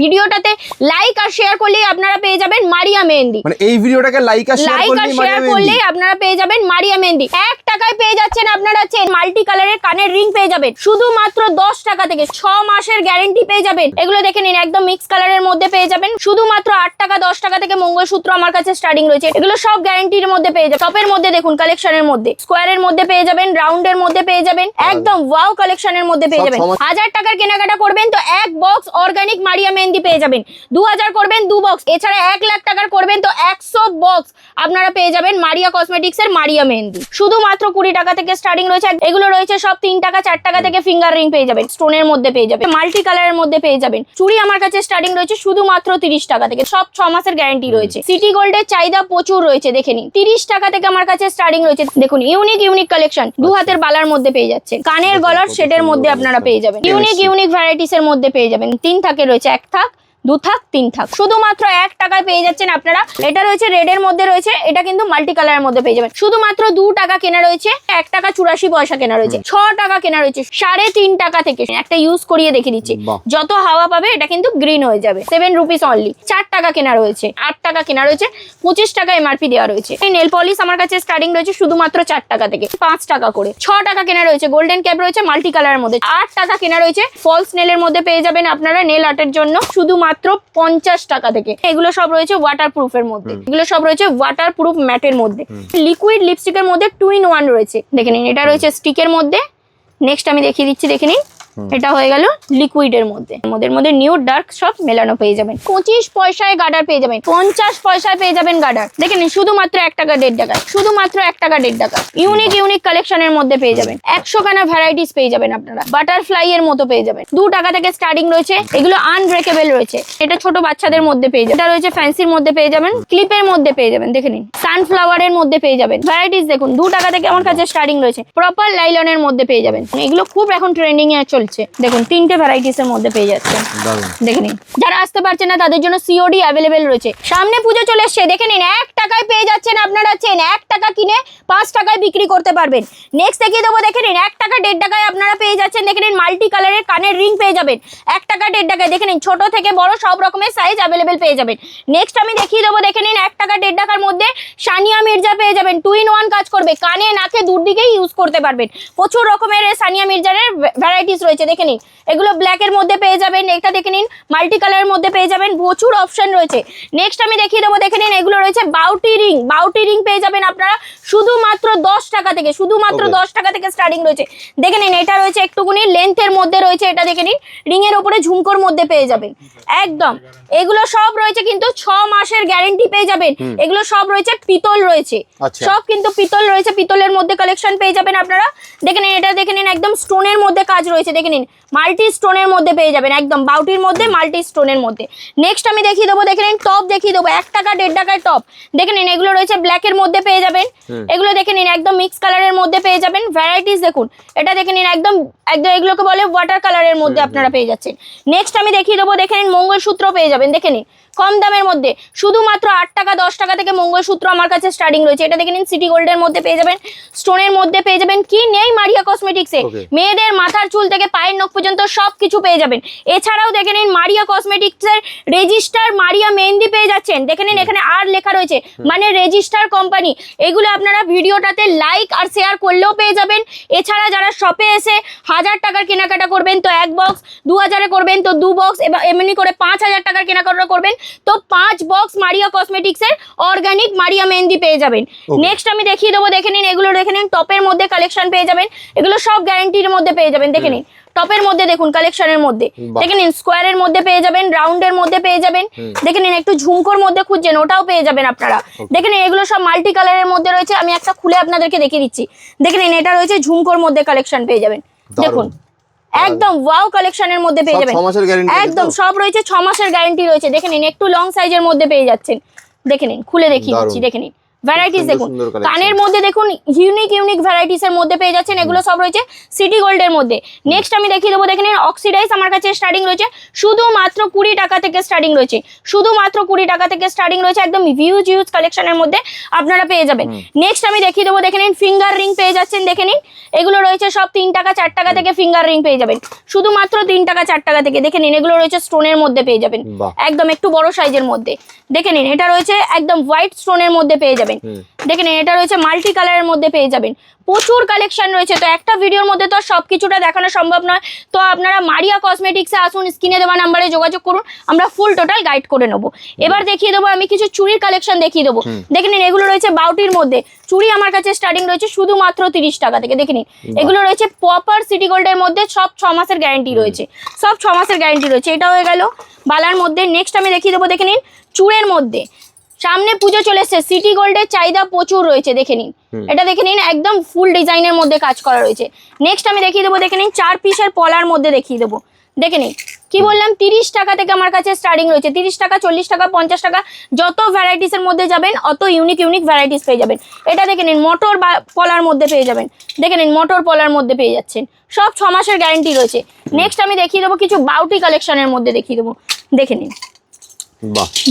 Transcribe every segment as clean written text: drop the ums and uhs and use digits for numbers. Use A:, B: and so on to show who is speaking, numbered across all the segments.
A: ভিডিওটাতে লাইক আর শেয়ার করলেই আপনারা পেয়ে যাবেন মারিয়া মেহেন্দি।
B: মানে এই ভিডিওটাকে লাইক আর শেয়ার
A: করলেই আপনারা পেয়ে যাবেন মারিয়া মেহেন্দি। 1 টাকায় পেয়ে যাচ্ছেন আপনারা চেন, মাল্টি কালারের কানের রিং পেয়ে যাবেন শুধুমাত্র 10 টাকা থেকে। 6 মাসের গ্যারান্টি পেয়ে যাবেন। এগুলো দেখে নিন, একদম মিক্স কালারের মধ্যে পেয়ে যাবেন শুধুমাত্র 8 টাকা 10 টাকা থেকে মঙ্গলসূত্র আমার কাছে স্টার্টিং রয়েছে। এগুলো সব গ্যারান্টির মধ্যে পেয়ে যাবেন। টপের মধ্যে দেখুন কালেকশনের মধ্যে স্কোয়ারের মধ্যে পেয়ে যাবেন, রাউন্ডের মধ্যে পেয়ে যাবেন, একদম ওয়াও কালেকশনের মধ্যে পেয়ে যাবেন। 1000 টাকার কেনাকাটা করবেন তো 1 বক্স অর্গানিক মারিয়া মেহেন্দি পেয়ে যাবেন। 2000 করবেন 2 বক্স, এছাড়া 1 লাখ টাকার করবেন তো 100 বক্স আপনারা পেয়ে যাবেন মারিয়া কসমেটিক্স এর মারিয়া মেহেন্দি। শুধুমাত্র 20 টাকা থেকে স্টার্টিং রয়েছে। এগুলো রয়েছে সব 3 টাকা 4 টাকা থেকে। ফিঙ্গার রিং পেয়ে যাবেন, স্টোনের মধ্যে পেয়ে যাবেন, মাল্টি কালারের মধ্যে পেয়ে যাবেন। চুড়ি আমার কাছে স্টার্টিং রয়েছে শুধুমাত্র 30 টাকা থেকে। সব 6 মাসের গ্যারান্টি রয়েছে। সিটি গোল্ডের চাহিদা প্রচুর রয়েছে, দেখে নিন। 30 টাকা থেকে আমার কাছে স্টার্টিং রয়েছে। দেখুন ইউনিক কালেকশন। 2 হাতের বালার মধ্যে পেয়ে যাচ্ছে, কানের গলার সেটের মধ্যে আপনারা পেয়ে যাবেন। ইউনিক ভ্যারাইটিস এর মধ্যে পেয়ে যাবেন। 3 থাকে রয়েছে, 1 থাক 2 থাক 3 থাক, শুধুমাত্র 1 টাকায় পেয়ে যাচ্ছেন আপনারা। এটা রয়েছে রেড এর মধ্যে রয়েছে, এটা কিন্তু মাল্টি কালারের মধ্যে পেয়ে যাবেন। শুধুমাত্র 2 টাকা কেনা রয়েছে, 1 টাকা 84 পয়সা কেনা রয়েছে, 6 টাকা কেনা রয়েছে 3.5 টাকা থেকে। একটা ইউজ করিয়ে দেখে দিচ্ছি, যত হাওয়া পাবে এটা কিন্তু গ্রিন হয়ে যাবে। 7 রুপিস অনলি। 4 টাকা কেনা রয়েছে, 8 টাকা কেনা রয়েছে, 25 টাকা এমআরপি দেওয়া রয়েছে। এই নেল পলিশ আমার কাছে স্টার্টিং রয়েছে শুধুমাত্র 4 টাকা থেকে, 5 টাকা করে। 6 টাকা কেনা রয়েছে, গোল্ডেন ক্যাপ রয়েছে মাল্টি কালারের মধ্যে। 8 টাকা কেনা রয়েছে, ফলস নেলের মধ্যে পেয়ে যাবেন আপনারা নেল আর্টের জন্য শুধুমাত্র 50 টাকা থেকে। এগুলো সব রয়েছে ওয়াটারপ্রুফ এর মধ্যে, এগুলো সব রয়েছে ওয়াটারপ্রুফ ম্যাটের মধ্যে। লিকুইড লিপস্টিকের মধ্যে 2 in 1 রয়েছে, দেখে নিন। এটা রয়েছে স্টিকের মধ্যে। নেক্সট আমি দেখিয়ে দিচ্ছি, দেখে নিন। এটা হয়ে গেল লিকুইডের মধ্যে। মধ্যে নিউ ডার্ক সব মেলানো পেয়ে যাবেন। 25 পয়সায় গার্ডার পেয়ে যাবেন, 50 পয়সায় পেয়ে যাবেন গার্ডার। দেখে নিন, শুধুমাত্র 1 টাকা 1.5 টাকা, শুধুমাত্র 1 টাকা 1.5 টাকা। ইউনিক কালেকশনের মধ্যে পেয়ে যাবেন। 100 খানা ভ্যারাইটিস পেয়ে যাবেন আপনারা। বাটারফ্লাই এর মতো পেয়ে যাবেন। 2 টাকা থেকে স্টার্টিং রয়েছে। এগুলো আনব্রেকেবল রয়েছে। এটা ছোট বাচ্চাদের মধ্যে পেয়ে যাবেন। এটা রয়েছে ফ্যান্সির মধ্যে পেয়ে যাবেন, ক্লিপের মধ্যে পেয়ে যাবেন। দেখে নিন, সানফ্লাওয়ারের মধ্যে পেয়ে যাবেন। ভ্যারাইটিস দেখুন, 2 টাকা থেকে আমার কাছে স্টার্টিং রয়েছে। প্রপার লাইলনের মধ্যে পেয়ে যাবেন। এগুলো খুব এখন ট্রেন্ডিং এ চলছে। দেখুন 3টে ভ্যারাইটিস এর মধ্যে পেয়ে যাচ্ছে, দেখে নিন। যারা আসতে পারছেন না তাদের জন্য সিওডি অ্যাভেলেবেল রয়েছে। সামনে পুজো চলে এসছে, দেখে নিন। 1 টাকায় পেয়ে যাচ্ছেন আপনারা চেন। 1 টাকা কিনে 5 টাকায় বিক্রি করতে পারবেন। নেক্সট দেখিয়ে দেবো, দেখে নিন। 1 টাকা 1.5 টাকায় আপনারা পেয়ে যাচ্ছেন, দেখে নিন। মাল্টি কালারের কানের রিং পেয়ে যাবেন 1 টাকা 1.5 টাকায়। দেখে নিন, ছোট থেকে বড় সব রকমের সাইজ অ্যাভেলেবেল পেয়ে যাবেন। নেক্সট আমি দেখিয়ে দেবো, দেখে নিন। 1 টাকা 1.5 টাকার মধ্যে সানিয়া মির্জা পেয়ে যাবেন। 2 in 1 কাজ করবে, কানে নাকে দুদিকেই ইউজ করতে পারবেন। প্রচুর রকমের সানিয়া মির্জারের ভ্যারাইটিস রয়েছে, দেখে নিন। এগুলো ব্ল্যাক এর মধ্যে পেয়ে যাবেন। এটা দেখে নিন, মাল্টি কালারের মধ্যে পেয়ে যাবেন। প্রচুর অপশন রয়েছে। নেক্সট আমি দেখিয়ে দেবো, দেখে নিন। এগুলো রয়েছে বাউটি রিং পেয়ে যাবেন আপনারা শুধুমাত্র 10 টাকা থেকে। শুধুমাত্র 10 টাকা থেকে স্টার্টিং রয়েছে, দেখে নিন। এটা রয়েছে একটুকুনি লেন্থের মধ্যে রয়েছে, এটা দেখে নিন। রিং এর উপরে ঝুমকোর মধ্যে পেয়ে যাবেন একদম। এগুলো সব রয়েছে কিন্তু 6 মাসের গ্যারেন্টি পেয়ে যাবেন। এগুলো সব রয়েছে পিতল রয়েছে, সব কিন্তু পিতল রয়েছে। পিতলের মধ্যে কালেকশন পেয়ে যাবেন আপনারা, দেখে নিন। এটা দেখে নিন, একদম স্টোনের মধ্যে কাজ রয়েছে, দেখে নিন। মাল্টি স্টোনের মধ্যে পেয়ে যাবেন, একদম বাউটির মধ্যে মাল্টি স্টোনের মধ্যে। নেক্সট আমি দেখিয়ে দেবো, দেখে নিন। টপ দেখিয়ে দেবো, 1 টাকা 1.5 টাকায় টপ, দেখে নিন। এগুলো রয়েছে ব্ল্যাক এর মধ্যে পেয়ে যাবেন। এগুলো দেখে নিন, একদম মিক্স কালারের মধ্যে পেয়ে যাবেন। ভ্যারাইটিস দেখুন, এটা দেখে নিন। একদম এগুলোকে বলে ওয়াটার কালারের মধ্যে আপনারা পেয়ে যাচ্ছেন। নেক্সট আমি দেখিয়ে দেবো, দেখে নিন। মঙ্গলসূত্র পেয়ে যাবেন, দেখে নিন। কম দামের মধ্যে শুধুমাত্র 8 টাকা 10 টাকা থেকে মঙ্গলসূত্র আমার কাছে স্টার্টিং রয়েছে। এটা দেখে নিন, সিটি গোল্ডের মধ্যে পেয়ে যাবেন, স্টোনের মধ্যে পেয়ে যাবেন। কি নেই মারিয়া কসমেটিক্সে? মেয়েদের মাথার চুল থেকে পায়ের নখ পর্যন্ত সবকিছু পেয়ে যাবেন। এছাড়াও দেখে নিন, মারিয়া কসমেটিক্সের রেজিস্টার মারিয়া মেহেন্দি পেয়ে যাচ্ছেন, দেখে নিন। এখানে আর লেখা রয়েছে, মানে রেজিস্টার কোম্পানি। এগুলো আপনারা ভিডিওটাতে লাইক আর শেয়ার করলেও পেয়ে যাবেন। এছাড়া যারা শপে এসে 1000 টাকার কেনাকাটা করবেন তো 1 বক্স, 2000 করবেন তো 2 বক্স, এমনি করে 5000 টাকার কেনাকাটা করবেন তো 5 বক্স মারিয়া কসমেটিক্সের অর্গানিক মারিয়া মেহেন্দি পেয়ে যাবেন। নেক্সট আমি দেখিয়ে দেবো, দেখে নিন। এগুলো দেখে নিন, টপের মধ্যে কালেকশন পেয়ে যাবেন। এগুলো সব গ্যারান্টির মধ্যে পেয়ে যাবেন, দেখে নিন। টপের মধ্যে দেখুন কালেকশনের মধ্যে, দেখে নিন। স্কোয়ারের মধ্যে পেয়ে যাবেন, রাউন্ডের মধ্যে পেয়ে যাবেন। দেখে নিন, একটু ঝুমকোর মধ্যে খুঁজছেন, ওটাও পেয়ে যাবেন আপনারা। দেখে নিন, এগুলো সব মাল্টি কালারের মধ্যে রয়েছে। আমি একটা খুলে আপনাদেরকে দেখিয়ে দিচ্ছি, দেখে নিন। এটা রয়েছে ঝুমকোর মধ্যে কালেকশন পেয়ে যাবেন, দেখুন। একদম ওয়াও কালেকশনের মধ্যে পেয়ে যাবেন। একদম সব রয়েছে 6 মাসের গ্যারান্টি রয়েছে, দেখে নিন। একটু লং সাইজের মধ্যে পেয়ে যাচ্ছেন, দেখে নিন। খুলে দেখিয়ে দিচ্ছি, দেখে নিন। ভ্যারাইটিস
B: সুন্দর
A: দেখুন,
B: সুন্দর collection।
A: কানের মধ্যে দেখুন ইউনিক ভ্যারাইটিস এর মধ্যে পেয়ে যাচ্ছেন। এগুলো সব রয়েছে সিটি গোল্ড এর মধ্যে। নেক্সট আমি দেখিয়ে দেবো, দেখে নিন অক্সিডাইজ আমার কাছে স্টার্টিং রয়েছে শুধুমাত্র 20 টাকা থেকে স্টার্টিং রয়েছে, শুধুমাত্র 20 টাকা থেকে স্টার্টিং রয়েছে, একদম হিউজ কালেকশনের মধ্যে আপনারা পেয়ে যাবেন। নেক্সট আমি দেখিয়ে দেবো, দেখে নিন ফিঙ্গার রিং পেয়ে যাচ্ছেন, দেখে নিন এগুলো রয়েছে সব 3 টাকা 4 টাকা থেকে ফিঙ্গার রিং পেয়ে যাবেন, শুধুমাত্র 3 টাকা 4 টাকা থেকে। দেখে নিন এগুলো রয়েছে স্টোনের মধ্যে পেয়ে যাবেন,
B: বাহ।
A: একদম একটু বড় সাইজের মধ্যে। দেখে নিন এটা রয়েছে একদম হোয়াইট স্টোনের মধ্যে পেয়ে যাবেন। দেখে নিন এটা রয়েছে মাল্টি কালারের মধ্যে পেয়ে যাবেন। প্রচুর কালেকশন রয়েছে, তো একটা ভিডিওর মধ্যে তো সবকিছুটা দেখানো সম্ভব নয়, তো আপনারা মারিয়া কসমেটিক্সে আসুন, স্ক্রিনে দেওয়া নাম্বারে যোগাযোগ করুন, আমরা ফুল টোটাল গাইড করে নেবো। এবার দেখিয়ে দেবো আমি কিছু চুড়ির কালেকশন দেখিয়ে দেবো। দেখে নিন এগুলো রয়েছে বাউটির মধ্যে, চুড়ি আমার কাছে স্টার্টিং রয়েছে শুধুমাত্র 30 টাকা থেকে। দেখে নিন এগুলো রয়েছে প্রপার সিটি গোল্ডের মধ্যে, সব 6 মাসের গ্যারেন্টি রয়েছে, সব 6 মাসের গ্যারেন্টি রয়েছে। এটা হয়ে গেল বালার মধ্যে। নেক্সট আমি দেখিয়ে দেবো, দেখে নিন চুড়ের মধ্যে, সামনে পুজো চলে এসছে, সিটি গোল্ডের চাহিদা প্রচুর রয়েছে। দেখে নিন এটা, দেখে নিন একদম ফুল ডিজাইনের মধ্যে কাজ করা রয়েছে। নেক্সট আমি দেখিয়ে দেবো, দেখে নিন 4 পিসের পলার মধ্যে দেখিয়ে দেবো। দেখে নিন কি বললাম, 30 টাকা থেকে আমার কাছে স্টার্টিং রয়েছে, 30 টাকা 40 টাকা 50 টাকা, যত ভ্যারাইটিস এর মধ্যে যাবেন অত ইউনিক ভ্যারাইটিস পেয়ে যাবেন। এটা দেখে নিন মোটর পলার মধ্যে পেয়ে যাবেন, দেখে নিন মোটর পলার মধ্যে পেয়ে যাচ্ছেন, সব 6 মাসের গ্যারেন্টি রয়েছে। নেক্সট আমি দেখিয়ে দেবো কিছু বাউটি কালেকশনের মধ্যে দেখিয়ে দেবো। দেখে নিন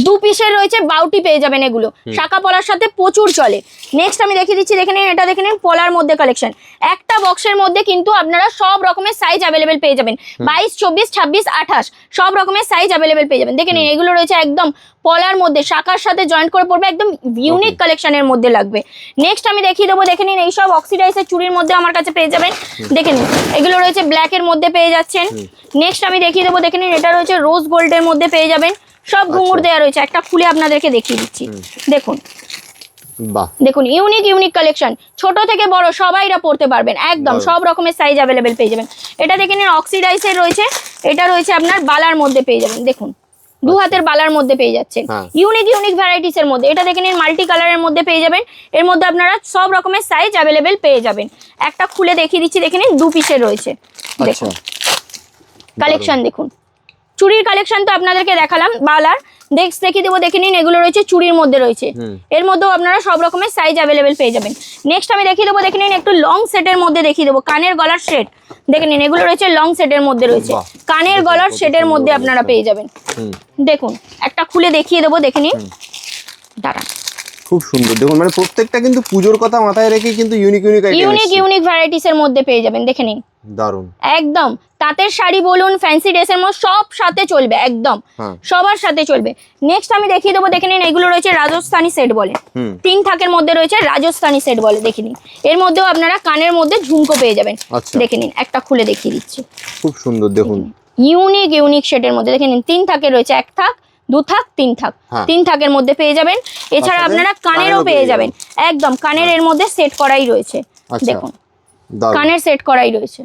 A: 2 পিসের রয়েছে বাউটি পেয়ে যাবেন, এগুলো শাখা পলার সাথে প্রচুর চলে। নেক্সট আমি দেখিয়ে দিচ্ছি, দেখে নিন এটা, দেখে নিন পলার মধ্যে কালেকশন। একটা বক্সের মধ্যে কিন্তু আপনারা সব রকমের সাইজ অ্যাভেলেবেল পেয়ে যাবেন, 22, 24, 26, 28 সব রকমের সাইজ অ্যাভেলেবেল পেয়ে যাবেন। দেখে নিন এগুলো রয়েছে একদম পলার মধ্যে, শাখার সাথে জয়েন্ট করে পড়বে, একদম ইউনিক কালেকশনের মধ্যে লাগবে। নেক্সট আমি দেখিয়ে দেবো, দেখে নিন এইসব অক্সিডাইজের চুড়ির মধ্যে আমার কাছে পেয়ে যাবেন। দেখে নিন এগুলো রয়েছে ব্ল্যাকের মধ্যে পেয়ে যাচ্ছেন। নেক্সট আমি দেখিয়ে দেবো, দেখে নিন এটা রয়েছে রোজ গোল্ডের মধ্যে পেয়ে যাবেন, সব ঘুঙুর দেওয়া রয়েছে। একটা খুলে আপনাদেরকে দেখিয়ে দিচ্ছি, দেখুন দেখুন ইউনিক কালেকশন, ছোট থেকে বড় সবাইরা পড়তে পারবেন, একদম সব রকমের সাইজ অ্যাভেলেবেল পেয়ে যাবেন। এটা দেখে নিন অক্সিডাইজের রয়েছে, এটা রয়েছে আপনার বালার মধ্যে পেয়ে যাবেন, দেখুন 2 হাতের বালার মধ্যে পেয়ে যাচ্ছেন, ইউনিক ভ্যারাইটিস এর মধ্যে। এটা দেখে নিন মাল্টি কালারের মধ্যে পেয়ে যাবেন, এর মধ্যে আপনারা সব রকমের সাইজ অ্যাভেলেবেল পেয়ে যাবেন। একটা খুলে দেখিয়ে দিচ্ছি, দেখে নিন 2 পিসের রয়েছে, দেখুন কালেকশন দেখুন। চুড়ির কালেকশন তো আপনাদেরকে দেখালাম বালার। নেক্সট দেখিয়ে দেবো, দেখে নিন এগুলো রয়েছে চুড়ির মধ্যে রয়েছে, এর মধ্যেও আপনারা সব রকমের সাইজ অ্যাভেলেবেল পেয়ে যাবেন। নেক্সট আমি দেখিয়ে দেবো, দেখে নিন একটু লং সেটের মধ্যে দেখিয়ে দেবো, কানের গলার সেট। দেখে নিন এগুলো রয়েছে লং সেটের মধ্যে রয়েছে, কানের গলার সেটের মধ্যে আপনারা পেয়ে যাবেন। দেখুন একটা খুলে দেখিয়ে দেবো, দেখে নিন, দাঁড়ান
B: খুব সুন্দর। দেখুন মানে প্রত্যেকটা কিন্তু পুজোর কথা মাথায় রেখে কিন্তু
A: ইউনিক ভ্যারাইটিস এর মধ্যে পেয়ে যাবেন। দেখে নিন
B: দারুন,
A: একদম তাঁতের শাড়ি বলুন, ফ্যান্সি ড্রেসের মধ্যে সব সাথে চলবে, একদম সবার সাথে চলবে। নেক্সট আমি দেখিয়ে দেবো, দেখে নিন এগুলো রয়েছে রাজস্থানি সেট বলে, 3 থাকের মধ্যে রয়েছে রাজস্থানি সেট বলে। দেখে নিন এর মধ্যেও আপনারা কানের মধ্যে ঝুমকো পেয়ে যাবেন। দেখে নিন একটা খুলে দেখিয়ে দিচ্ছি,
B: খুব সুন্দর। দেখুন
A: ইউনিক সেটের মধ্যে দেখে নিন 3 থাকের রয়েছে, 1 থাক 2 থাক 3 থাক, 3 থাকের মধ্যে পেয়ে যাবেন। এছাড়া আপনারা কানেরও পেয়ে যাবেন, একদম কানের এর মধ্যে সেট করাই রয়েছে, দেখুন কানের সেট করাই রয়েছে।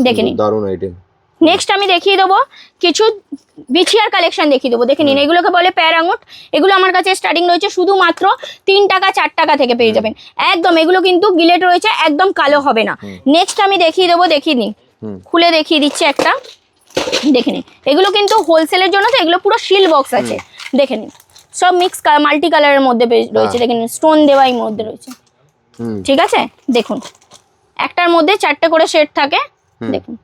A: দেখে নিন
B: দারুন আইটেম।
A: নেক্সট আমি দেখিয়ে দেবো কিছু বিছিয়ার কালেকশন দেখিয়ে দেবো। দেখে নিন এগুলোকে বলে প্যারাঙুট, এগুলো আমার কাছে স্টার্টিং রয়েছে শুধুমাত্র 3 টাকা 4 টাকা থেকে পেয়ে যাবেন, একদম এগুলো কিন্তু গিলেট রয়েছে, একদম কালো হবে না। নেক্সট আমি দেখিয়ে দেবো, দেখিয়ে নিন খুলে দেখিয়ে দিচ্ছি একটা, দেখে নিন এগুলো কিন্তু হোলসেলের জন্য, তো এগুলো পুরো শিল বক্স আছে। দেখে নিন সব মিক্স মাল্টি কালারের মধ্যে রয়েছে, দেখে নিন স্টোন দেওয়াই মধ্যে রয়েছে, ঠিক আছে। দেখুন একটার মধ্যে 4টে করে সেট থাকে, দেখুন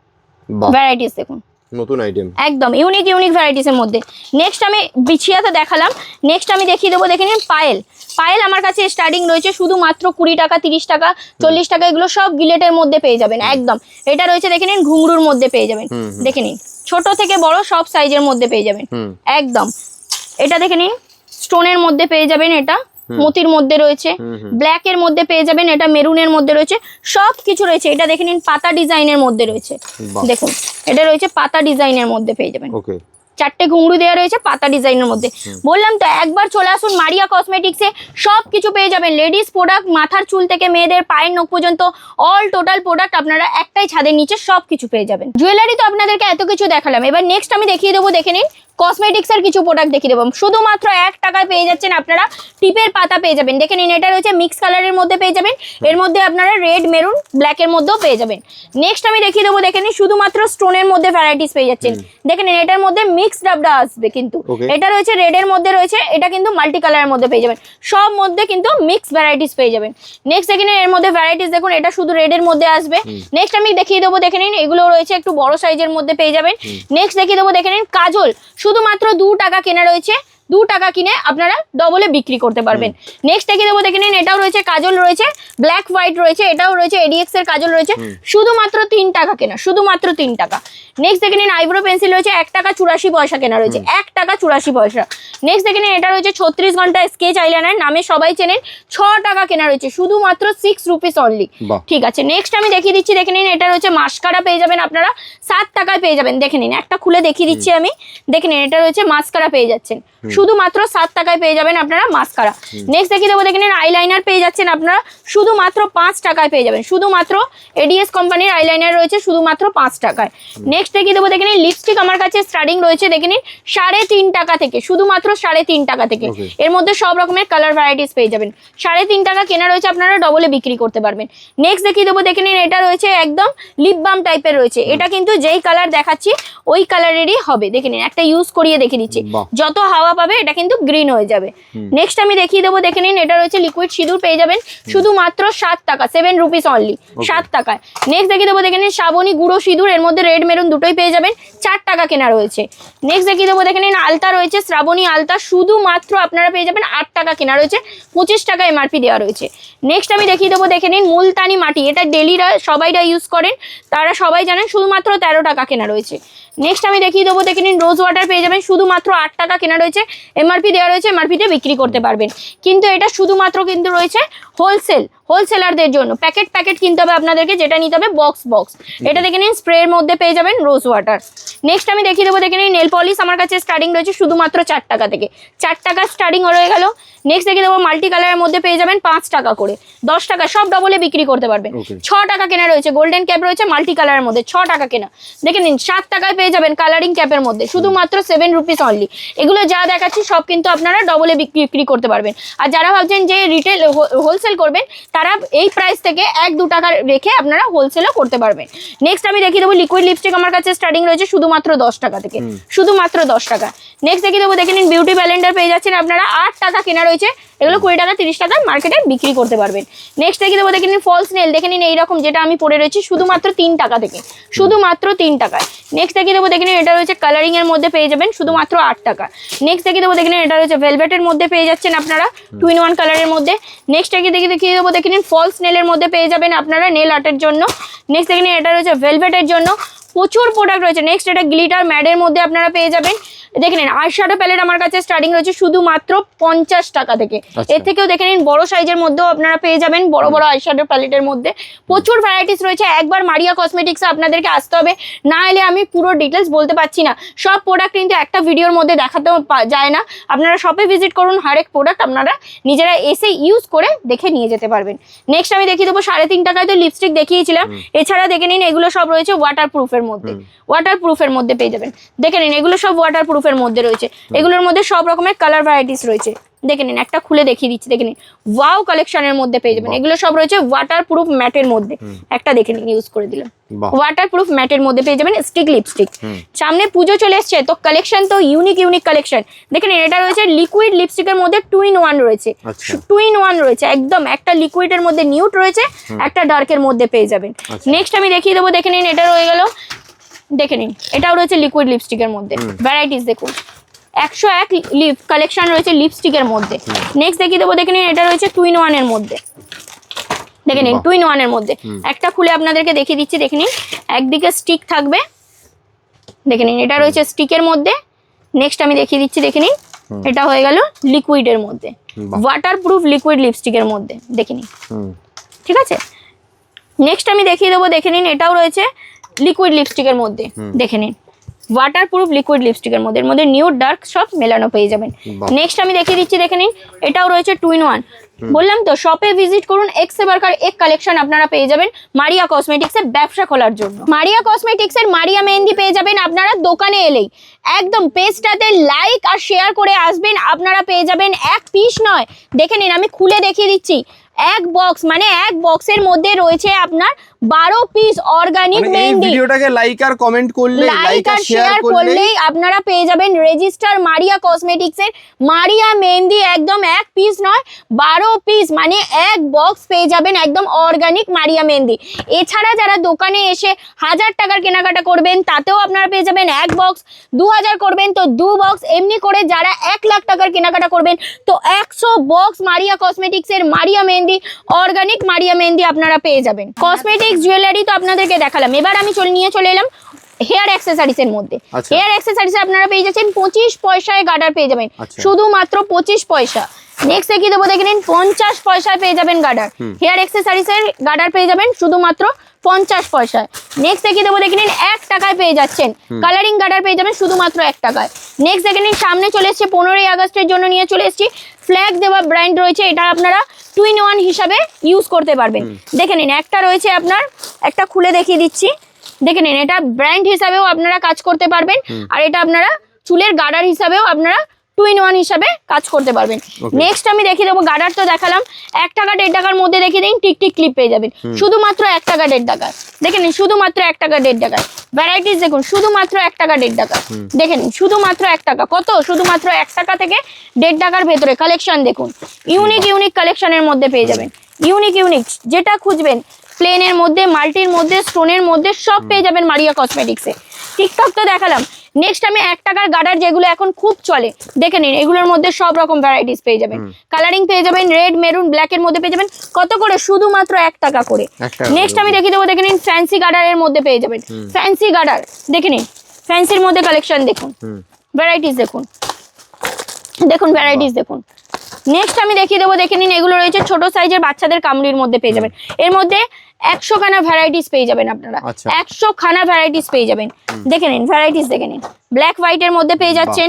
A: ভ্যারাইটিস দেখুন,
B: নতুন আইটেম,
A: একদম ইউনিক ভ্যারাইটিস এর মধ্যে। নেক্সট আমি বিছিয়াতে দেখালাম, নেক্সট আমি দেখিয়ে দেবো, দেখে নিন পায়েল আমার কাছে স্টার্টিং রয়েছে শুধুমাত্র 20 টাকা 30 টাকা 40 টাকা, এগুলো সব গিলেটের মধ্যে পেয়ে যাবেন, একদম। এটা রয়েছে দেখে নিন ঘুঙরুর মধ্যে পেয়ে যাবেন, দেখে নিন ছোট থেকে বড় সব সাইজের মধ্যে পেয়ে যাবেন, একদম। এটা দেখে নিন স্টোনের মধ্যে পেয়ে যাবেন, এটা মতির মধ্যে রয়েছে, ব্ল্যাক এর মধ্যে পেয়ে যাবেন, এটা মেরুনের মধ্যে রয়েছে, সব কিছু রয়েছে। এটা দেখে নিন পাতা ডিজাইনের মধ্যে রয়েছে, দেখুন এটা রয়েছে পাতা ডিজাইনের মধ্যে পেয়ে যাবেন, 4টে ঘুঙরু দেওয়া রয়েছে পাতা ডিজাইনের মধ্যে। বললাম তো একবার চলে আসুন মারিয়া কসমেটিক্সে, সব কিছু পেয়ে যাবেন, লেডিস প্রোডাক্ট, মাথার চুল থেকে মেয়েদের পায়ের নখ পর্যন্ত অল টোটাল প্রোডাক্ট আপনারা একটাই ছাদের নিচে সব কিছু পেয়ে যাবেন। জুয়েলারি তো আপনাদেরকে এত কিছু দেখালাম, এবার নেক্সট আমি দেখিয়ে দেবো, দেখে নিন কসমেটিক্স এর কিছু প্রোডাক্ট দেখিয়ে দেবো। শুধুমাত্র 1 টাকায় পেয়ে যাচ্ছেন আপনারা টিপের পাতা পেয়ে যাবেন। দেখে নিন, এটা রয়েছে মিক্স কালারের মধ্যে পেয়ে যাবেন, এর মধ্যে আপনারা রেড, মেরুন, ব্ল্যাক এর মধ্যেও পেয়ে যাবেন। নেক্সট আমি দেখিয়ে দেবো, দেখে নিন শুধুমাত্র স্টোনের মধ্যে ভ্যারাইটিস পেয়ে যাচ্ছেন। দেখে নিন, এটার মধ্যে মিক্স ডাবডা আসবে কিন্তু, এটা রয়েছে রেড এর মধ্যে রয়েছে, এটা কিন্তু মাল্টি কালারের মধ্যে পেয়ে যাবেন, সব মধ্যে কিন্তু মিক্স ভ্যারাইটিস পেয়ে যাবেন। নেক্সট দেখে নিন, এর মধ্যে ভ্যারাইটিস দেখুন, এটা শুধু রেড এর মধ্যে আসবে। নেক্সট আমি দেখিয়ে দেবো, দেখে নিন এগুলো রয়েছে একটু বড় সাইজের মধ্যে পেয়ে যাবেন। নেক্সট দেখিয়ে দেবো, দেখে নিন কাজল শুধুমাত্র 2 টাকা কেনা রয়েছে, 2 টাকা কিনে আপনারা ডবলে বিক্রি করতে পারবেন। নেক্সট দেখিয়ে দেবো, দেখে নিন এটাও রয়েছে কাজল রয়েছে, ব্ল্যাক হোয়াইট রয়েছে, এটাও রয়েছে এডিএক্স এর কাজল রয়েছে, শুধুমাত্র 3 টাকা কেনা, শুধুমাত্র 3 টাকা। নেক্সট দেখে নিন আইব্রো পেন্সিল রয়েছে 1 টাকা 84 পয়সা কেনা রয়েছে, 1 টাকা 84 পয়সা। নেক্সট দেখে নিন এটা রয়েছে 36 ঘন্টা স্কেচ আইলাইনার, নামে সবাই চেনেন, 6 টাকা কেনা রয়েছে, শুধুমাত্র 6 রুপিস অনলি। ঠিক আছে, নেক্সট আমি দেখিয়ে দিচ্ছি, দেখে নিন এটা রয়েছে মাস্কারা পেয়ে যাবেন আপনারা 7 টাকায় পেয়ে যাবেন। দেখে নিন, একটা খুলে দেখিয়ে দিচ্ছি আমি, দেখে নিন এটা রয়েছে মাস্কারা পেয়ে যাচ্ছেন, শুধুমাত্র 7 টাকায় পেয়ে যাবেন আপনারা মাস্কারা। নেক্সট দেখিয়ে দেবো, দেখে নিন আইলাইনার পেয়ে যাচ্ছেন আপনারা শুধুমাত্র 5 টাকায় পেয়ে যাবেন, শুধুমাত্র এডিএস কোম্পানির আইলাইনার রয়েছে শুধুমাত্র 5 টাকায়। নেক্সট দেখিয়ে দেবো, দেখে নিন লিপস্টিক আমার কাছে স্টার্টিং রয়েছে, দেখে নিন 3.5 টাকা থেকে, শুধুমাত্র 3.5 টাকা থেকে, এর মধ্যে সব রকমের কালার ভ্যারাইটিস পেয়ে যাবেন। 3.5 টাকা কেনা রয়েছে, আপনারা ডবলে বিক্রি করতে পারবেন। নেক্সট দেখিয়ে দেবো, দেখে নিন এটা রয়েছে একদম লিপ বাম টাইপের রয়েছে, এটা কিন্তু যেই কালার দেখাচ্ছি ওই কালারেরই হবে। দেখে নিন, একটা ইউজ করিয়ে দেখিয়ে দিচ্ছি, যত হাওয়া পাবে এটা কিন্তু গ্রিন হয়ে যাবে। নেক্সট আমি দেখিয়ে দেবো, দেখে নিন এটা রয়েছে লিকুইড সিঁদুর পেয়ে যাবেন শুধুমাত্র 7 টাকা, 7 রুপিস অনলি, 7 টাকায়। নেক্সট দেখিয়ে দেবো, দেখে নিন শ্রাবণী গুঁড়ো সিঁদুর, এর মধ্যে রেড মেরুন দুটোই পেয়ে যাবেন, 4 টাকা কেনা রয়েছে। নেক্সট দেখিয়ে দেবো, দেখে নিন আলতা রয়েছে শ্রাবণী আলতা, শুধুমাত্র আপনারা পেয়ে যাবেন 8 টাকা কেনা রয়েছে, 25 টাকা এমআরপি দেওয়া রয়েছে। নেক্সট আমি দেখিয়ে দেবো, দেখে নিন মুলতানি মাটি, এটা ডেলিরা সবাইরা ইউজ করেন, তারা সবাই জানেন, শুধুমাত্র 13 টাকা কেনা রয়েছে। নেক্সট আমি দেখিয়ে দেবো, দেখে নিন রোজ ওয়াটার পেয়ে যাবেন শুধুমাত্র 8 টাকা কেনা রয়েছে, এমআরপি দেওয়া রয়েছে, এমআরপিতে বিক্রি করতে পারবেন। কিন্তু এটা শুধুমাত্র কিন্তু রয়েছে হোলসেলারদের জন্য, প্যাকেট কিনতে হবে আপনাদেরকে, যেটা নিতে হবে বক্স। এটা দেখে নিন স্প্রের মধ্যে পেয়ে যাবেন রোজ ওয়াটার। নেক্সট আমি দেখিয়ে দেবো, দেখে নিন নেল পলিশ আমার কাছে স্টার্টিং রয়েছে শুধুমাত্র 4 টাকা থেকে, 4 টাকা স্টার্টিং হয়ে গেল। নেক্সট দেখিয়ে দেবো মাল্টি কালারের মধ্যে পেয়ে যাবেন 5 টাকা করে, 10 টাকা, সব ডবলে বিক্রি করতে পারবেন। 6 টাকা কেনা রয়েছে, গোল্ডেন ক্যাপ রয়েছে মাল্টি কালারের মধ্যে, 6 টাকা কেনা। দেখে নিন 7 টাকায় পেয়ে যাবেন কালারিং ক্যাপের মধ্যে, শুধুমাত্র 7 রুপিস অনলি। এগুলো যা দেখাচ্ছি সব কিন্তু আপনারা ডবলে বিক্রি করতে পারবেন। আর যারা ভাবছেন যে রিটেল হোলসেল করবেন, তারা এই প্রাইস থেকে 1-2 টাকা রেখে আপনারা হোলসেলও করতে পারবেন। নেক্সট আমি দেখিয়ে দেবো লিকুইড লিপস্টিক আমার কাছে স্টার্টিং রয়েছে শুধুমাত্র 10 টাকা থেকে, শুধুমাত্র 10 টাকা। নেক্সট দেখিয়ে দেবো, দেখে নিন বিউটি ব্যালেন্ডার পেয়ে যাচ্ছেন আপনারা 8 টাকা কেনা রয়েছে, এগুলো 20 টাকা 30 টাকা মার্কেটে বিক্রি করতে পারবেন। নেক্সট দেখিয়ে দেবো, দেখে নিন ফলস নেল, দেখে নিন এইরকম যেটা আমি পরে রয়েছি শুধুমাত্র 3 টাকা থেকে, শুধুমাত্র 3 টাকায়। নেক্সট দেখিয়ে দেবো, দেখে নিন এটা রয়েছে কালারিং এর মধ্যে পেয়ে যাবেন শুধুমাত্র 8 টাকা। নেক্সট দেখিয়ে দেবো, দেখে নিন এটা রয়েছে ভেলভেটের মধ্যে পেয়ে যাচ্ছেন আপনারা 2-in-1 কালারের মধ্যে। নেক্সট দেখিয়ে দেবো, দেখে নিন ফলস নেলের মধ্যে পেয়ে যাবেন আপনারা নেল আর্টের জন্য। নেক্সট দেখে নিন এটা রয়েছে ভেলভেটের জন্য, প্রচুর প্রোডাক্ট রয়েছে। নেক্সট এটা গ্লিটার ম্যাডের মধ্যে আপনারা পেয়ে যাবেন। দেখে নিন আইশ্যাডো প্যালেট আমার কাছে স্টার্টিং রয়েছে শুধুমাত্র 50 টাকা থেকে, এর থেকেও দেখে নিন বড় সাইজের মধ্যেও আপনারা পেয়ে যাবেন, বড় আইশ্যাডো প্যালেটের মধ্যে প্রচুর ভ্যারাইটিস রয়েছে। একবার মারিয়া কসমেটিক্সে আপনাদেরকে আসতে হবে, না এলে আমি পুরো ডিটেলস বলতে পারছি না। সব প্রোডাক্ট কিন্তু একটা ভিডিওর মধ্যে দেখাতেও যায় না, আপনারা শপে ভিজিট করুন, হরেক প্রোডাক্ট আপনারা নিজেরা এসে ইউজ করে দেখে নিয়ে যেতে পারবেন। নেক্সট আমি দেখিয়ে দেবো 3.5 টাকায় তো লিপস্টিক দেখিয়েছিলাম, এছাড়া দেখে নিন এগুলো সব রয়েছে ওয়াটারপ্রুফের মধ্যে পেয়ে যাবেন। দেখে নিন এগুলো সব ওয়াটারপ্রুফের মধ্যে রয়েছে, এগুলোর মধ্যে সব রকমের কালার ভ্যারাইটিস রয়েছে। দেখে নিন একটা খুলে দেখিয়ে দিচ্ছি, দেখে নিন ওয়াও কালেকশনের মধ্যে পেয়ে যাবেন, এগুলো সব রয়েছে ওয়াটারপ্রুফ ম্যাটের মধ্যে। একটা দেখে নিন ইউজ করে দিলাম, ওয়াটারপ্রুফ ম্যাটের মধ্যে পেয়ে যাবেন স্টিক লিপস্টিক। সামনে পুজো চলে এসছে, তো কালেকশন তো ইউনিক কালেকশন। দেখে নিন এটা রয়েছে লিকুইড লিপস্টিকের মধ্যে 2-in-1 রয়েছে, 2-in-1 রয়েছে একদম, একটা লিকুইডের মধ্যে নিউড রয়েছে, একটা ডার্কের মধ্যে পেয়ে যাবেন। নেক্সট আমি দেখিয়ে দেবো, দেখে নিন এটা রয়ে গেল, দেখে নিন এটাও রয়েছে লিকুইড লিপস্টিকের মধ্যে, ভ্যারাইটিস দেখুন 101 কালেকশন রয়েছে লিপস্টিকের মধ্যে। নেক্সট দেখিয়ে দেবো, দেখে নিন এটা রয়েছে 2-in-1 এর মধ্যে, দেখে নিন 2-in-1 এর মধ্যে। একটা খুলে আপনাদেরকে দেখিয়ে দিচ্ছি, দেখে নিন একদিকে স্টিক থাকবে, দেখে নিন এটা রয়েছে স্টিকের মধ্যে। নেক্সট আমি দেখিয়ে দিচ্ছি, দেখে নিন এটা হয়ে গেল লিকুইডের মধ্যে, ওয়াটারপ্রুফ লিকুইড লিপস্টিকের মধ্যে, দেখে নিন ঠিক আছে। নেক্সট আমি দেখিয়ে দেবো, দেখে নিন এটাও রয়েছে লিকুইড লিপস্টিকের মধ্যে, দেখে নিন ওয়াটারপ্রুফ লিকুইড লিপস্টিকের মধ্যে, এর মধ্যে নিউড ডার্ক সব মেলানো পেয়ে যাবেন।
B: বাহ।
A: নেক্সট আমি দেখিয়ে দিচ্ছি, দেখে নিন, এটাও রয়েছে 2 in 1। বললাম তো শপে ভিজিট করুন, এক সে বারকার এক কালেকশন আপনারা পেয়ে যাবেন মারিয়া কসমেটিক্সের ব্যবসা খোলার জন্য। মারিয়া কসমেটিক্সের মারিয়া মেহেন্দি পেয়ে যাবেন আপনারা দোকানে এলেই। একদম পেজটাতে লাইক আর শেয়ার করে আসবেন, আপনারা পেয়ে যাবেন এক পিস নয়, দেখে নিন আমি খুলে দেখিয়ে দিচ্ছি, এক বক্স মানে এক বক্সের মধ্যে রয়েছে আপনার 12 পিস অর্গানিক
B: মানে এই
A: মেহেন্দি।
B: ভিডিওটাকে লাইক আর কমেন্ট করলে,
A: লাইক আর শেয়ার করলেই আপনারা পেয়ে যাবেন রেজিস্টার মারিয়া কসমেটিক্স এর মারিয়া মেহেন্দি, একদম এক পিস নয় 12 পিস মানে এক বক্স পেয়ে যাবেন একদম অর্গানিক মারিয়া মেহেন্দি। এছাড়া যারা দোকানে এসে 1000 টাকার কেনাকাটা করবেন তাতেও আপনারা পেয়ে যাবেন এক বক্স, 2000 করবেন তো 2 বক্স, এমনি করে যারা 1 লাখ টাকার কেনাকাটা করবেন তো 100 বক্স মারিয়া কসমেটিক্স এর Maria mehndi, organic Maria mehndi আপনারা পেয়ে যাবেন। কসমেটিক্স জুয়েলারি তো আপনাদেরকে দেখালাম, এবার আমি নিয়ে চলে এলাম হেয়ার অ্যাক্সেসরিজ এর মধ্যে।
B: আচ্ছা।
A: হেয়ার অ্যাক্সেসরিজ আপনারা পেয়ে যাচ্ছেন 25 পয়সায় গার্ডার পেয়ে যাবেন,
B: আচ্ছা।
A: শুধুমাত্র 25 পয়সা। নেক্সট দেখিয়ে দেবো, দেখে নিন 50 পয়সায় পেয়ে যাবেন গার্ডার। হেয়ার অ্যাক্সেসরিজ এর গার্ডার পেয়ে যাবেন শুধুমাত্র 50 পয়সায়। নেক্সট দেখিয়ে দেবো, দেখে নিন 1 টাকায় পেয়ে যাচ্ছেন কালারিং গার্ডার পেয়ে যাবেন শুধুমাত্র 1 টাকায়। নেক্সট দেখে নিন সামনে চলে এসেছে 15ই আগস্টের জন্য নিয়ে চলে এসেছি ফ্ল্যাগ দেওয়া ব্র্যান্ড রয়েছে, এটা আপনারা 2 in 1 হিসাবে ইউজ করতে পারবেন। দেখে নিন একটা রয়েছে আপনার, একটা খুলে দেখিয়ে দিচ্ছি, দেখে নিন এটা ব্র্যান্ড হিসাবেও আপনারা কাজ করতে পারবেন, আর এটা আপনারা চুলের গার্ডার হিসাবেও আপনারা 2 in 1 হিসাবে কাজ করতে পারবেন। নেক্সট আমি দেখিয়ে দেবো, গার্ডার তো দেখালাম, 1 টাকা 1.5 টাকার মধ্যে দেখিয়ে দিন টিকটিক ক্লিপ পেয়ে যাবেন শুধুমাত্র 1 টাকা 1.5 টাকায়। দেখে নিন শুধুমাত্র 1 টাকা 1.5 টাকায়। ভ্যারাইটিস দেখুন শুধুমাত্র 1 টাকা 1.5 টাকা। দেখে নিন শুধুমাত্র 1 টাকা, কত শুধুমাত্র 1 টাকা থেকে 1.5 টাকার ভেতরে কালেকশন দেখুন, ইউনিক ইউনিক কালেকশনের মধ্যে পেয়ে যাবেন। ইউনিক ইউনিক যেটা খুঁজবেন, প্লেনের মধ্যে, মাল্টির মধ্যে, স্টোনের মধ্যে সব পেয়ে যাবেন মারিয়া কসমেটিক্সে। টিকটক তো দেখালাম, নেক্সট আমি 1 টাকার গার্ডার যেগুলো এখন খুব চলে, দেখে নিন এগুলোর মধ্যে সব রকম ভ্যারাইটিস পেয়ে যাবেন। কালারিং পেয়ে যাবেন রেড, মেরুন, ব্ল্যাক এর মধ্যে পেয়ে যাবেন, কত করে শুধুমাত্র 1 টাকা করে। নেক্সট আমি দেখিয়ে দেবো, দেখে নিন ফ্যান্সি গার্ডারের মধ্যে পেয়ে যাবেন, ফ্যান্সি গার্ডার দেখে নিন, ফ্যান্সির মধ্যে কালেকশন দেখুন, ভ্যারাইটিস দেখুন, দেখুন ভ্যারাইটিস দেখুন। নেক্সট আমি দেখিয়ে দেবো, দেখে নিন এগুলো রয়েছে ছোট সাইজের বাচ্চাদের কামড়ির মধ্যে পেয়ে যাবেন, এর মধ্যে 100 খানা ভ্যারাইটিস পেয়ে যাবেন আপনারা, 100 খানা ভ্যারাইটিস পেয়ে যাবেন। দেখে নিন ভ্যারাইটিস দেখে নিন, ব্ল্যাক হোয়াইট এর মধ্যে পেয়ে যাচ্ছেন,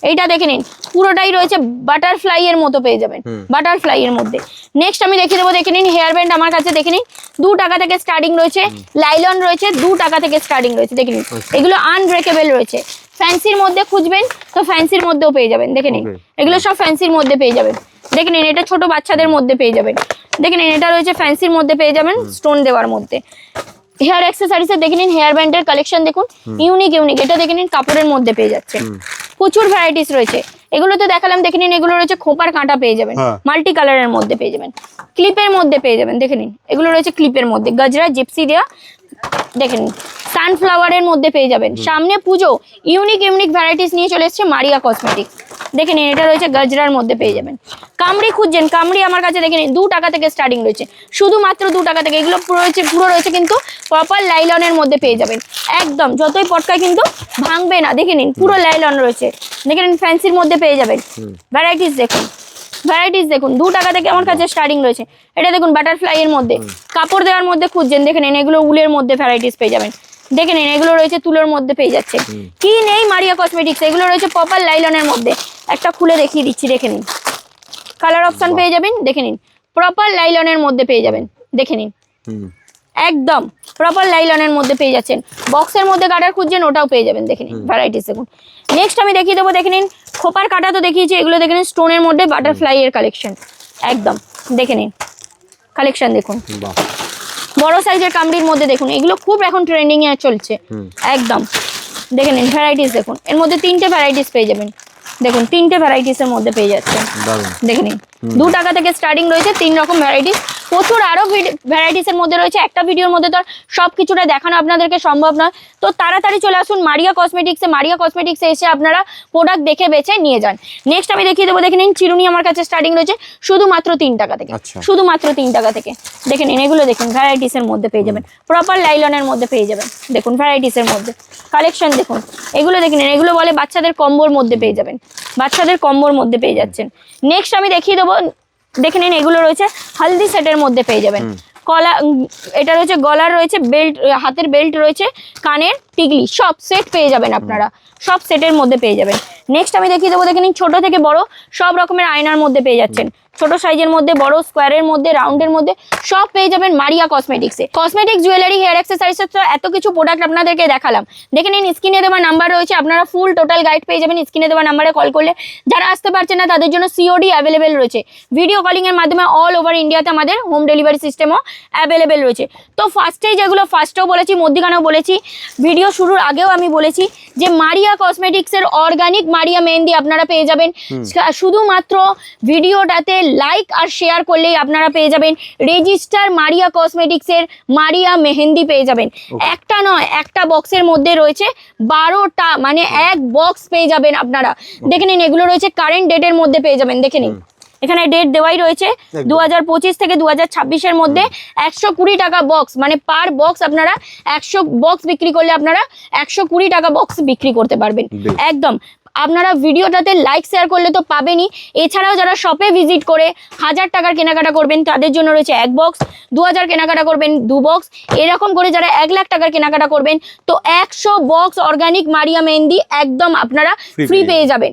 A: এইটা দেখে নিন পুরোটাই রয়েছে বাটারফ্লাই এর মতো পেয়ে যাবেন, বাটারফ্লাই এর মধ্যে। নেক্সট আমি দেখিয়ে দেবো, দেখে নিন হেয়ার ব্যান্ড আমার কাছে দেখে নিন 2 টাকা থেকে স্টার্টিং রয়েছে, লাইলন রয়েছে 2 টাকা থেকে স্টার্টিং রয়েছে, দেখে নিন এগুলো আনব্রেকেবল রয়েছে। ফ্যান্সির মধ্যে খুঁজবেন তো ফ্যান্সির মধ্যেও পেয়ে যাবেন, দেখে নিন এগুলো সব ফ্যান্সির মধ্যে পেয়ে যাবেন। দেখে নিন এটা ছোট বাচ্চাদের মধ্যে পেয়ে যাবেন, দেখে নিন এটা রয়েছে ফ্যান্সির মধ্যে পেয়ে যাবেন স্টোন দেওয়ার মধ্যে। হেয়ার অ্যাক্সেসরিজে দেখে নিন হেয়ার ব্যান্ডের কালেকশন দেখুন, ইউনিক ইউনিক, এটা দেখে নিন কাপড়ের মধ্যে পেয়ে যাচ্ছে, প্রচুর ভ্যারাইটিস রয়েছে। এগুলো তো দেখালাম, দেখে নিন এগুলো রয়েছে খোপার কাঁটা পেয়ে যাবেন, মাল্টি কালারের মধ্যে পেয়ে যাবেন, ক্লিপের মধ্যে পেয়ে যাবেন, দেখে নিন এগুলো রয়েছে ক্লিপের মধ্যে, গজরা জিপসি দেওয়া, দেখে নিন সানফ্লাওয়ারের মধ্যে পেয়ে যাবেন। সামনে পুজো, ইউনিক ইউনিক ভ্যারাইটিস নিয়ে চলে এসেছে মারিয়া কসমেটিক্স। দেখে নিন এটা রয়েছে গজরার মধ্যে পেয়ে যাবেন। কামড়ি খুঁজছেন, কামড়ি আমার কাছে দেখে নিন 2 টাকা থেকে স্টার্টিং রয়েছে, শুধুমাত্র 2 টাকা থেকে। এগুলো পুরো রয়েছে কিন্তু প্রপার লাইলনের মধ্যে পেয়ে যাবেন, একদম যতই পটকায় কিন্তু ভাঙবে না। দেখে নিন পুরো লাইলন রয়েছে, দেখে নিন ফ্যান্সির মধ্যে পেয়ে যাবেন। ভ্যারাইটিস দেখুন, ভ্যারাইটিস দেখুন 2 টাকা থেকে আমার কাছে স্টার্টিং রয়েছে। এটা দেখুন বাটারফ্লাই এর মধ্যে, কাপড় দেওয়ার মধ্যে খুঁজছেন, দেখে নিন এগুলো উলের মধ্যে ভ্যারাইটিস পেয়ে যাবেন। দেখে নিন এগুলো রয়েছে তুলোর মধ্যে পেয়ে যাচ্ছে, কি নেই মারিয়া কসমেটিক্স, এগুলো রয়েছে প্রপার লাইলনের মধ্যে। একটা খুলে দেখিয়ে দিচ্ছি, দেখে নিন কালার অপশন পেয়ে যাবেন, দেখে নিন প্রপার লাইলনের মধ্যে পেয়ে যাবেন, দেখে নিন একদম প্রপার লাইলনের মধ্যে পেয়ে যাচ্ছেন। বক্সের মধ্যে গার্ডার খুঁজছেন ওটাও পেয়ে যাবেন, দেখে নিন ভ্যারাইটিস দেখুন। নেক্সট আমি দেখিয়ে দেবো, দেখে নিন খোপার কাটা তো দেখিয়েছি, এগুলো দেখে নিন স্টোনের মধ্যে বাটারফ্লাই এর কালেকশন, একদম দেখে নিন কালেকশন দেখুন। বড় সাইজের কামড়ির মধ্যে দেখুন, এগুলো খুব এখন ট্রেন্ডিং এ চলছে, একদম দেখে নিন ভ্যারাইটিস দেখুন। এর মধ্যে 3টে ভ্যারাইটিস পেয়ে যাবেন, দেখুন 3টে ভ্যারাইটিস এর মধ্যে পেয়ে যাচ্ছে, দেখে নিন 2 টাকা থেকে স্টার্টিং রয়েছে 3 রকম ভ্যারাইটিস। প্রচুর আরো ভ্যারাইটিস এর মধ্যে রয়েছে, একটা ভিডিওর মধ্যে তো সব কিছুটা দেখানো আপনাদেরকে সম্ভব নয়। তো তাড়াতাড়ি চলে আসুন মারিয়া কসমেটিক্সে, মারিয়া কসমেটিক্সে এসে আপনারা প্রোডাক্ট দেখে বেছে নিয়ে যান। নেক্সট আমি দেখিয়ে দেবো, দেখে নিন চিরুনি আমার কাছে স্টার্টিং রয়েছে শুধুমাত্র 3 টাকা থেকে, শুধুমাত্র 3 টাকা থেকে। দেখে নিন এগুলো দেখুন ভ্যারাইটিস এর মধ্যে পেয়ে যাবেন, প্রপার লাইলনের মধ্যে পেয়ে যাবেন, দেখুন ভ্যারাইটিস এর মধ্যে কালেকশন দেখুন। এগুলো দেখে নিন, এগুলো বলে বাচ্চাদের কম্বোর মধ্যে পেয়ে যাবেন, বাচ্চাদের কম্বোর মধ্যে পেয়ে যাচ্ছেন। নেক্সট আমি দেখিয়ে দেবো, দেখে নিন এগুলো রয়েছে হলদি সেটের মধ্যে পেয়ে যাবেন, এটা রয়েছে গলার রয়েছে বেল্ট, হাতের বেল্ট রয়েছে, কানের টিকলি, সব সেট পেয়ে যাবেন আপনারা, সব সেটের মধ্যে পেয়ে যাবেন। নেক্সট আমি দেখিয়ে দেবো, দেখে নিন ছোট থেকে বড় সব রকমের আয়নার মধ্যে পেয়ে যাচ্ছেন, ছোট সাইজের মধ্যে, বড় স্কোয়ারের মধ্যে, রাউন্ডের মধ্যে, সব পেয়ে যাবেন মারিয়া কসমেটিক্সে। কসমেটিক, জুয়েলারি, হেয়ার অ্যাক্সেসরিজ, এত কিছু প্রোডাক্ট আপনাদেরকে দেখালাম। দেখে নিন স্ক্রিনে দেওয়া নাম্বার রয়েছে, আপনারা ফুল টোটাল গাইড পেয়ে যাবেন স্ক্রিনে দেওয়া নাম্বারে কল করলে। যারা আসতে পারছেন না তাদের জন্য সিওডি অ্যাভেলেবেল রয়েছে, ভিডিও কলিং এর মাধ্যমে অল ওভার ইন্ডিয়াতে আমাদের হোম ডেলিভারি সিস্টেমও অ্যাভেলেবেল রয়েছে। তো ফার্স্টেই যেগুলো ফার্স্টেও বলেছি, মধ্যখানেও বলেছি, ভিডিও শুরুর আগেও আমি বলেছি যে মারিয়া কসমেটিক্সের অর্গানিক মারিয়া মেহেন্দি আপনারা পেয়ে যাবেন। শুধুমাত্র ভিডিওটাতে লাইক আর শেয়ার করলেই আপনারা পেয়ে যাবেন রেজিস্টার মারিয়া কসমেটিক্সের মারিয়া মেহেন্দি পেয়ে যাবেন। একটা নয়, একটা বক্সের মধ্যে রয়েছে 12টা, মানে এক বক্স পেয়ে যাবেন আপনারা। দেখে নিন এগুলো রয়েছে কারেন্ট ডেটের মধ্যে পেয়ে যাবেন, দেখে নিন এখানে ডেট দেওয়াই রয়েছে 2025 থেকে 2026-এর মধ্যে 120 টাকা বক্স, মানে পার বক্স আপনারা 100 বক্স বিক্রি করলে আপনারা 120 টাকা বক্স বিক্রি করতে পারবেন একদম। আপনারা ভিডিওটাতে লাইক শেয়ার করলে তো পাবেনই, এছাড়াও যারা শপে ভিজিট করে 1000 টাকার কেনাকাটা করবেন তাদের জন্য রয়েছে 1 বক্স, 2000 কেনাকাটা করবেন 2 বক্স, এরকম করে যারা 1 লাখ টাকার কেনাকাটা করবেন তো 100 বক্স অর্গানিক মারিয়া মেহেন্দি একদম আপনারা ফ্রি পেয়ে যাবেন।